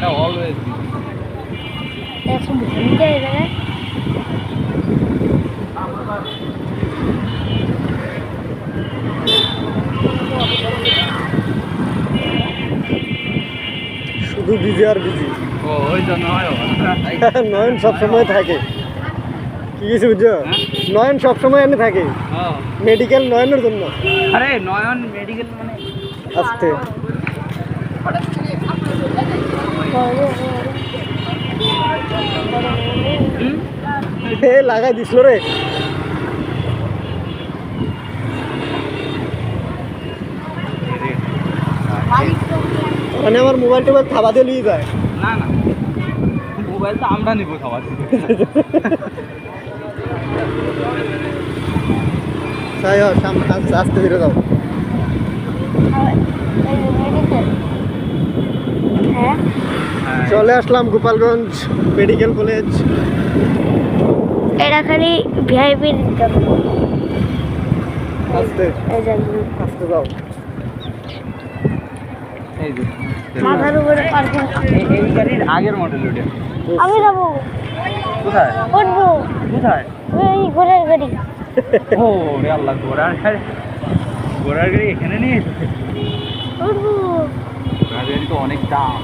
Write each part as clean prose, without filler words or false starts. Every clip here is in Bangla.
এটা অলওয়েজ এখন ভুলে যায় এবারে শুধু বিজি আর বিজি। ও ওই জন্য নয়ন সবসময় থাকে, কি কিছু বুঝছো? নয়ন সবসময় এনে থাকে মেডিকেল নয়নের জন্য। আরে নয়ন মেডিকেল মানে আস্তে লাগাই দিছিল রে। মানে আমার মোবাইল টোবাইল খাওয়া দিয়ে নিয়ে যায়। না না মোবাইল তো আমরা নিব খাবার তাই হোক সামনে আস্তে ধীরে যাও। হ্যাঁ চলে আসলাম গোপালগঞ্জ মেডিকেল কলেজ। এটা খালি ভিআইপি আস্তে আস্তে যাও। এই যে মাথার উপরে পার্কিং। এই গাড়ির আগের মডেল ওটা। আমি যাবো, কোথায় উঠবো কোথায়? ওই ঘোড়ার গাড়ি। ও রে আল্লাহ, ঘোড়ার গাড়ি, ঘোড়ার গাড়ি এখানে নিয়ে এসেছে। উঠবো ঘোড়ার গাড়ি তো অনেক দাম।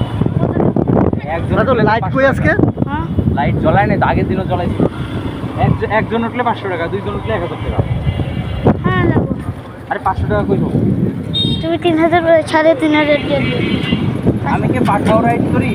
তো লাইট কই আজকে? হ্যাঁ লাইট জ্বলায় না, আগের দিনও জ্বলাইছিল। একজন উঠলে 500 টাকা, দুইজন উঠলে 1000 টাকা। হ্যাঁ যাবো। আরে 500 টাকা কই হোক? তুমি 3000 3,500 দিয়ে দিও। আমি কি পাঠাও রাইড করি?